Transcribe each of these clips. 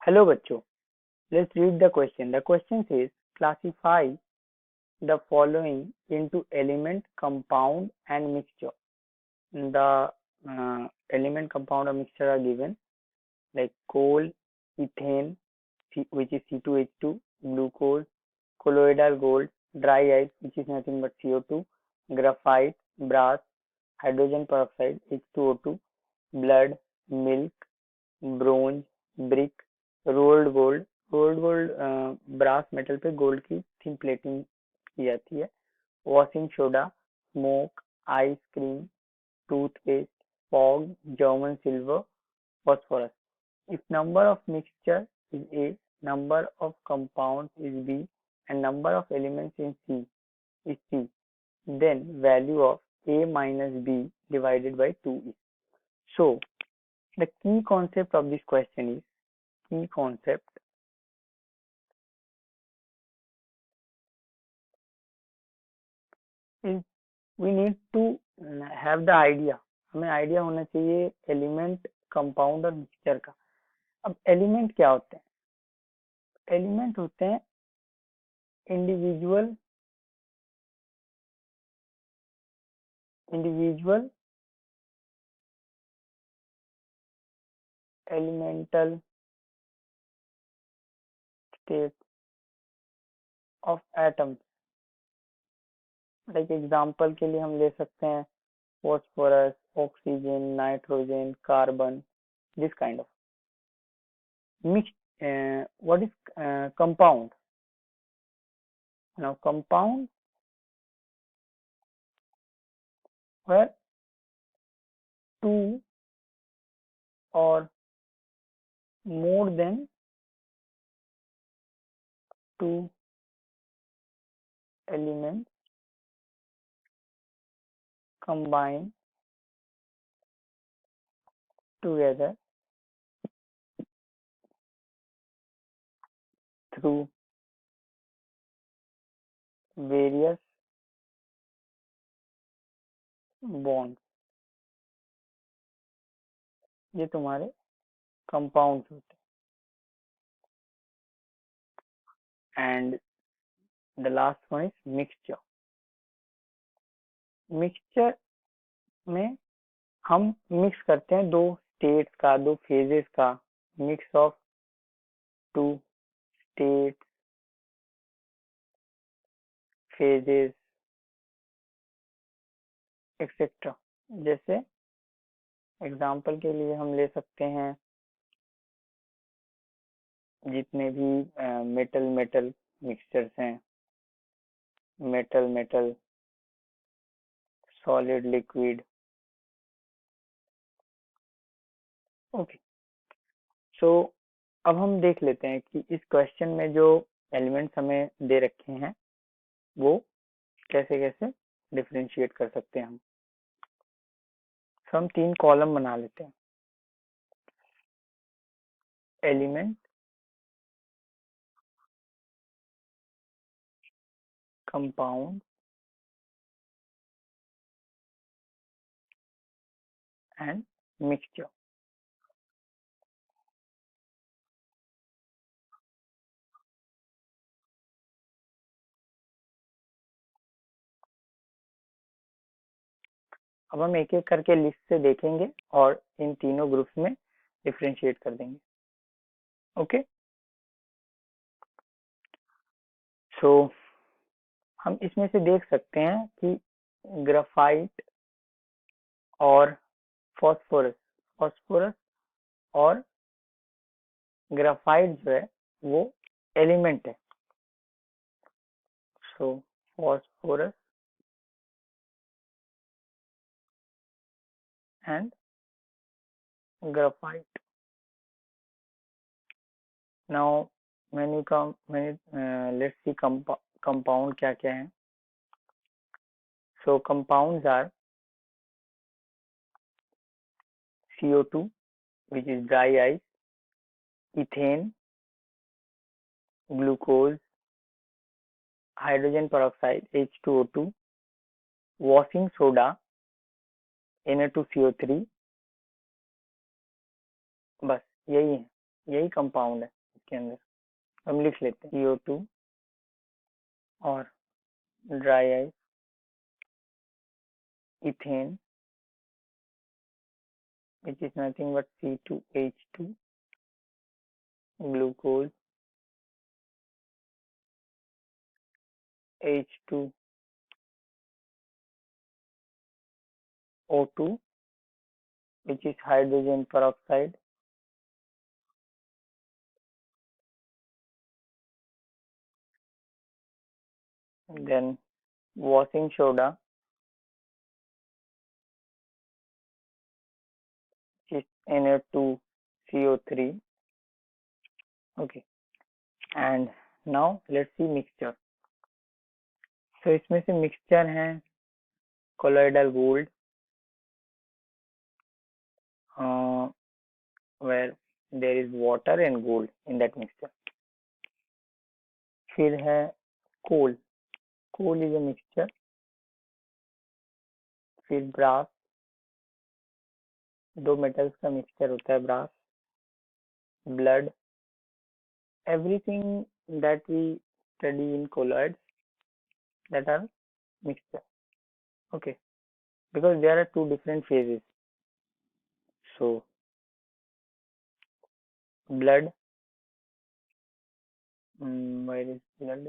Hello बच्चों, let's read the question. The question says classify the following into element, compound and mixture. The element, compound or mixture are given like coal, ethane, which is C2H2, glucose, colloidal gold, dry ice, which is nothing but CO2, graphite, brass, hydrogen peroxide, H2O2, blood, milk, bronze, brick, rolled gold brass metal पे gold की thin plating की जाती है। Washing soda, smoke, ice cream, toothpaste, fog, German silver, phosphorus. If number of mixture is A, number of compounds is B, and number of elements in C is C, then value of A minus B divided by 2 is. So, the key concept of this question is key concept is we need to have the idea. हमें idea होना चाहिए element, compound और mixture का। अब element क्या होते हैं? Element होते हैं individual elemental state of atoms. Like example के लिए हम ले सकते हैं phosphorus, oxygen, nitrogen, carbon, this kind of mix. What is compound? Now compound where two or more than two elements combine together through various bonds। ये तुम्हारे compounds होते हैं। And the last one is mixture. Mixture में हम mix करते हैं दो states का, दो फेजेस का, mix of two states, phases etcetera. जैसे एग्जांपल के लिए हम ले सकते हैं जितने भी मेटल मेटल मिक्सचर्स हैं, metal metal, solid liquid. Okay, so अब हम देख लेते हैं कि इस क्वेश्चन में जो एलिमेंट्स हमें दे रखे हैं वो कैसे कैसे डिफरेंशिएट कर सकते हैं हम। तो हम 3 कॉलम बना लेते हैं। Element, compound and mixture. अब हम एक एक करके लिस्ट से देखेंगे और इन तीनों ग्रुप्स में डिफरेंशिएट कर देंगे। ओके, सो हम इसमें से देख सकते हैं कि ग्राफाइट और फॉस्फोरस और ग्राफाइट जो है वो एलिमेंट है। So phosphorus and graphite. Now let's see compound क्या क्या है। So compounds are CO2 which is dry ice, ethane, glucose, hydrogen peroxide H2O2, washing soda Na2CO3। बस यही है, यही ही कंपाउंड है इसके अंदर, हम लिख लेते हैं CO2 और dry ice, ethane which is nothing but C2H2, glucose H2O2 which is hydrogen peroxide, then washing soda which is Na2CO3. Okay, and now let's see mixture. So इसमें से मिक्सचर है colloidal gold, where there is water and gold in that mixture. फिर है coal, coal is a mixture. फिर brass, दो metals का mixture होता है brass. Blood, everything that we study in colloids that are mixture. Okay, because there are two different phases. So blood, where is blood?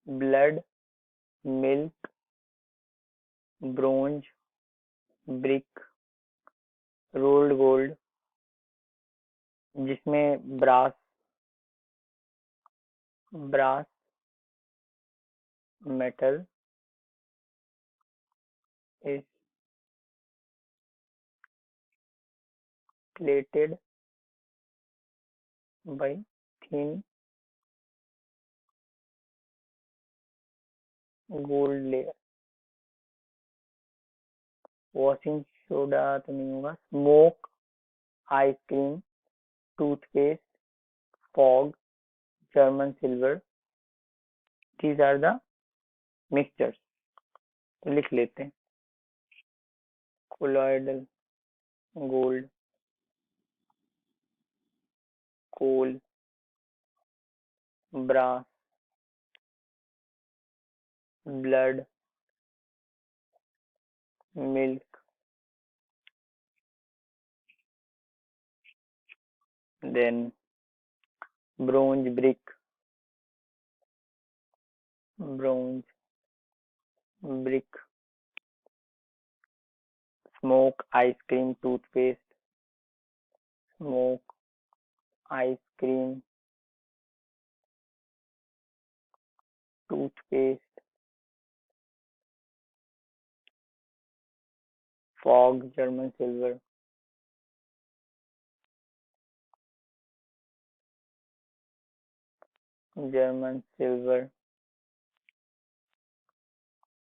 Blood, milk, bronze, brick, rolled gold, जिसमें brass metal is plated by thin gold layer. Washing soda तो नहीं होगा. Smoke, ice cream, toothpaste, fog, German silver, these are the mixtures. तो लिख लेते हैं colloidal gold, coal, brass, blood, milk, then bronze brick, smoke, ice cream, toothpaste, smoke, ice cream, toothpaste, fog, German silver,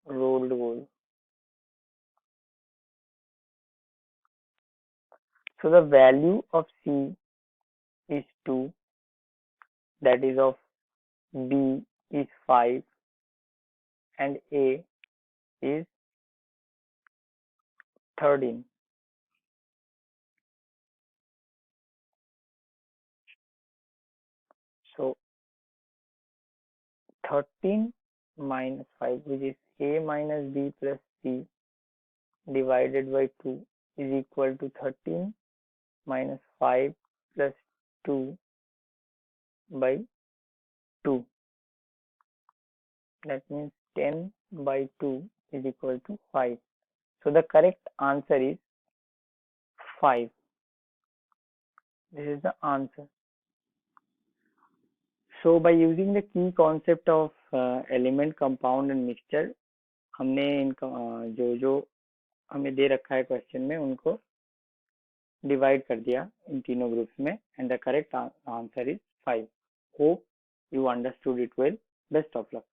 rolled gold. So the value of C is 2, that is of B is 5, and A is 13. So 13 minus 5, which is A minus B plus C divided by 2 is equal to 13 minus 5 plus 2 by 2. That means 10 by 2 is equal to 5. So the correct answer is 5. This is the answer. So by using the key concept of element, compound and mixture, हमने इनका जो हमें दे रखा है question में उनको divide कर दिया इन तीनों ग्रुप्स में, and the correct answer is 5. Hope you understood it well. Best of luck.